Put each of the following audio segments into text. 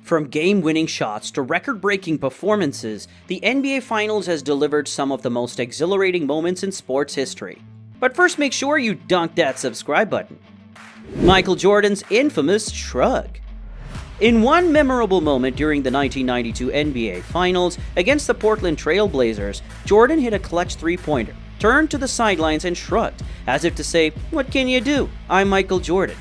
From game-winning shots to record-breaking performances, the NBA Finals has delivered some of the most exhilarating moments in sports history. But first, make sure you dunk that subscribe button. Michael Jordan's infamous shrug. In one memorable moment during the 1992 NBA Finals against the Portland Trail Blazers, Jordan hit a clutch three-pointer, turned to the sidelines and shrugged, as if to say, "What can you do? I'm Michael Jordan."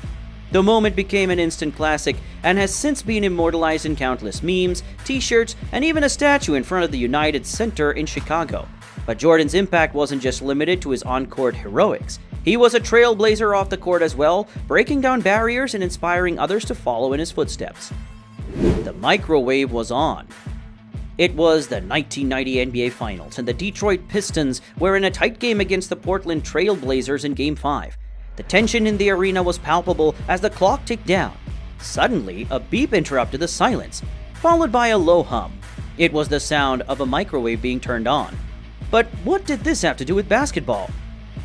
The moment became an instant classic and has since been immortalized in countless memes, t-shirts, and even a statue in front of the United Center in Chicago. But Jordan's impact wasn't just limited to his on-court heroics. He was a trailblazer off the court as well, breaking down barriers and inspiring others to follow in his footsteps. The microwave was on. It was the 1990 NBA Finals, and the Detroit Pistons were in a tight game against the Portland Trail Blazers in Game 5. The tension in the arena was palpable as the clock ticked down. Suddenly, a beep interrupted the silence, followed by a low hum. It was the sound of a microwave being turned on. But what did this have to do with basketball?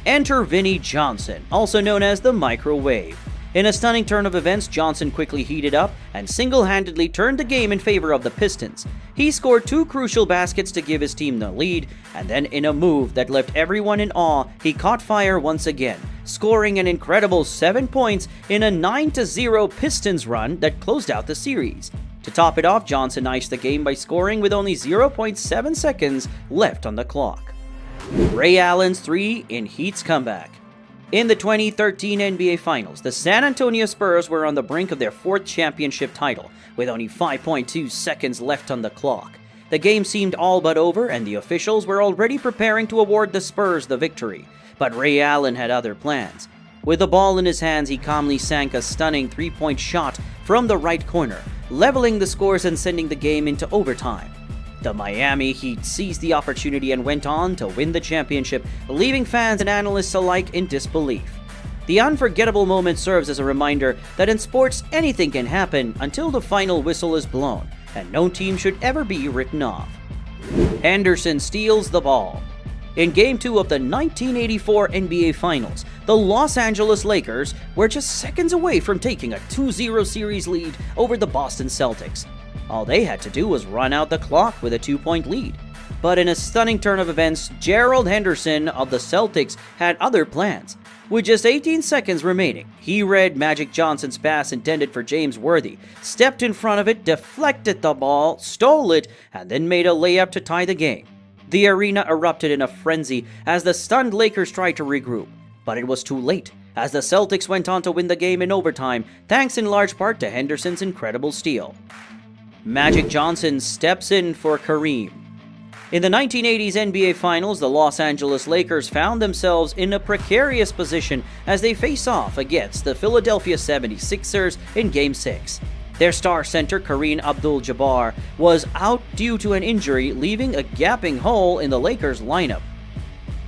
Enter Vinnie Johnson, also known as the microwave. In a stunning turn of events, Johnson quickly heated up and single-handedly turned the game in favor of the Pistons. He scored two crucial baskets to give his team the lead, and then in a move that left everyone in awe, he caught fire once again, scoring an incredible 7 points in a 9-0 Pistons run that closed out the series. To top it off, Johnson iced the game by scoring with only 0.7 seconds left on the clock. Ray Allen's three in Heat's comeback. In the 2013 NBA Finals, the San Antonio Spurs were on the brink of their fourth championship title, with only 5.2 seconds left on the clock. The game seemed all but over, and the officials were already preparing to award the Spurs the victory. But Ray Allen had other plans. With the ball in his hands, he calmly sank a stunning three-point shot from the right corner, leveling the scores and sending the game into overtime. The Miami Heat seized the opportunity and went on to win the championship, leaving fans and analysts alike in disbelief. The unforgettable moment serves as a reminder that in sports anything can happen until the final whistle is blown, and no team should ever be written off. Henderson steals the ball. In Game 2 of the 1984 NBA Finals, the Los Angeles Lakers were just seconds away from taking a 2-0 series lead over the Boston Celtics. All they had to do was run out the clock with a 2-point lead. But in a stunning turn of events, Gerald Henderson of the Celtics had other plans. With just 18 seconds remaining, he read Magic Johnson's pass intended for James Worthy, stepped in front of it, deflected the ball, stole it, and then made a layup to tie the game. The arena erupted in a frenzy as the stunned Lakers tried to regroup. But it was too late, as the Celtics went on to win the game in overtime, thanks in large part to Henderson's incredible steal. Magic Johnson steps in for Kareem. In the 1980s NBA Finals, the Los Angeles Lakers found themselves in a precarious position as they face off against the Philadelphia 76ers in Game 6. Their star center, Kareem Abdul-Jabbar, was out due to an injury, leaving a gaping hole in the Lakers lineup.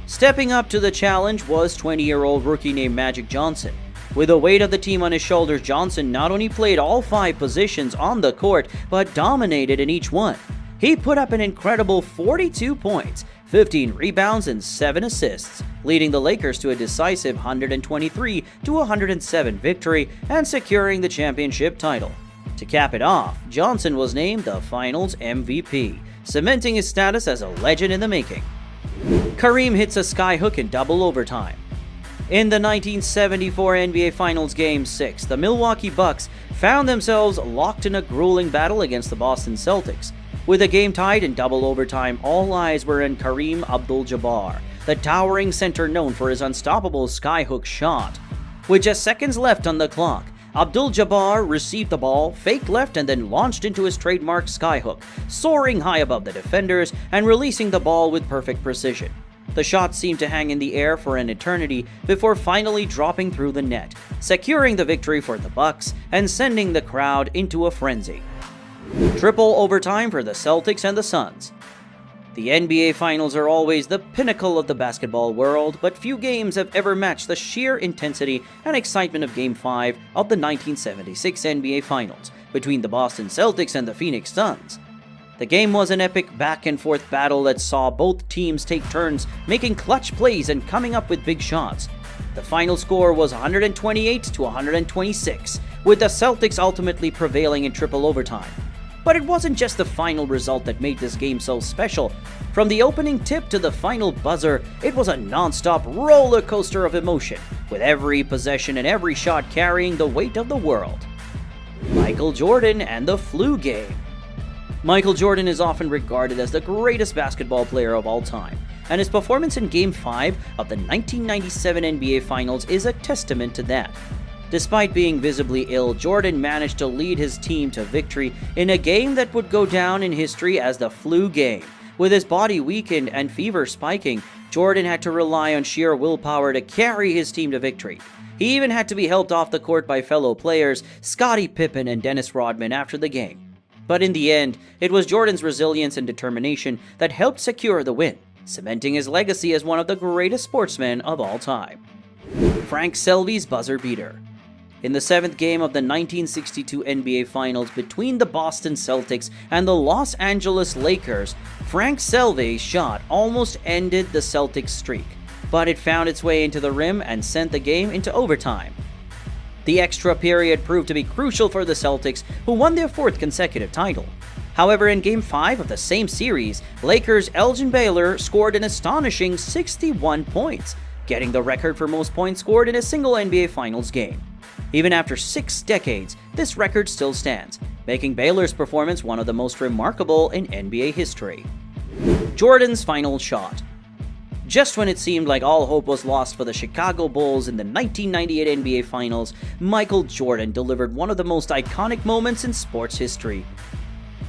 Stepping up to the challenge was 20-year-old rookie named Magic Johnson. With the weight of the team on his shoulders, Johnson not only played all 5 positions on the court, but dominated in each one. He put up an incredible 42 points, 15 rebounds, and 7 assists, leading the Lakers to a decisive 123-107 victory and securing the championship title. To cap it off, Johnson was named the Finals MVP, cementing his status as a legend in the making. Kareem hits a skyhook in double overtime. In the 1974 NBA Finals Game 6, the Milwaukee Bucks found themselves locked in a grueling battle against the Boston Celtics. With the game tied in double overtime, all eyes were on Kareem Abdul-Jabbar, the towering center known for his unstoppable skyhook shot. With just seconds left on the clock, Abdul-Jabbar received the ball, faked left, and then launched into his trademark skyhook, soaring high above the defenders and releasing the ball with perfect precision. The shot seemed to hang in the air for an eternity before finally dropping through the net, securing the victory for the Bucks and sending the crowd into a frenzy. Triple overtime for the Celtics and the Suns. The NBA Finals are always the pinnacle of the basketball world, but few games have ever matched the sheer intensity and excitement of Game 5 of the 1976 NBA Finals between the Boston Celtics and the Phoenix Suns. The game was an epic back-and-forth battle that saw both teams take turns making clutch plays and coming up with big shots. The final score was 128-126, with the Celtics ultimately prevailing in triple overtime. But it wasn't just the final result that made this game so special. From the opening tip to the final buzzer, it was a non-stop roller coaster of emotion, with every possession and every shot carrying the weight of the world. Michael Jordan and the flu game. Michael Jordan is often regarded as the greatest basketball player of all time, and his performance in Game 5 of the 1997 NBA Finals is a testament to that. Despite being visibly ill, Jordan managed to lead his team to victory in a game that would go down in history as the flu game. With his body weakened and fever spiking, Jordan had to rely on sheer willpower to carry his team to victory. He even had to be helped off the court by fellow players Scottie Pippen and Dennis Rodman after the game. But in the end, it was Jordan's resilience and determination that helped secure the win, cementing his legacy as one of the greatest sportsmen of all time. Frank Selby's buzzer beater. In the 7th game of the 1962 NBA Finals between the Boston Celtics and the Los Angeles Lakers, Frank Selby's shot almost ended the Celtics' streak, but it found its way into the rim and sent the game into overtime. The extra period proved to be crucial for the Celtics, who won their 4th consecutive title. However, in Game 5 of the same series, Lakers' Elgin Baylor scored an astonishing 61 points, getting the record for most points scored in a single NBA Finals game. Even after 6 decades, this record still stands, making Baylor's performance one of the most remarkable in NBA history. Jordan's final shot. Just when it seemed like all hope was lost for the Chicago Bulls in the 1998 NBA Finals, Michael Jordan delivered one of the most iconic moments in sports history.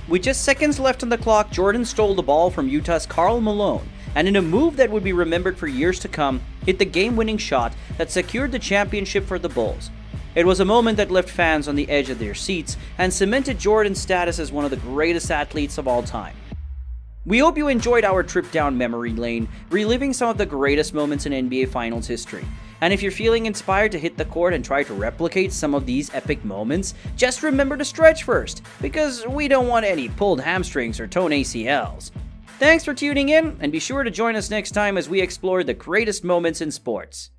With just seconds left on the clock, Jordan stole the ball from Utah's Karl Malone, and in a move that would be remembered for years to come, hit the game-winning shot that secured the championship for the Bulls. It was a moment that left fans on the edge of their seats and cemented Jordan's status as one of the greatest athletes of all time. We hope you enjoyed our trip down memory lane, reliving some of the greatest moments in NBA Finals history. And if you're feeling inspired to hit the court and try to replicate some of these epic moments, just remember to stretch first, because we don't want any pulled hamstrings or torn ACLs. Thanks for tuning in, and be sure to join us next time as we explore the greatest moments in sports.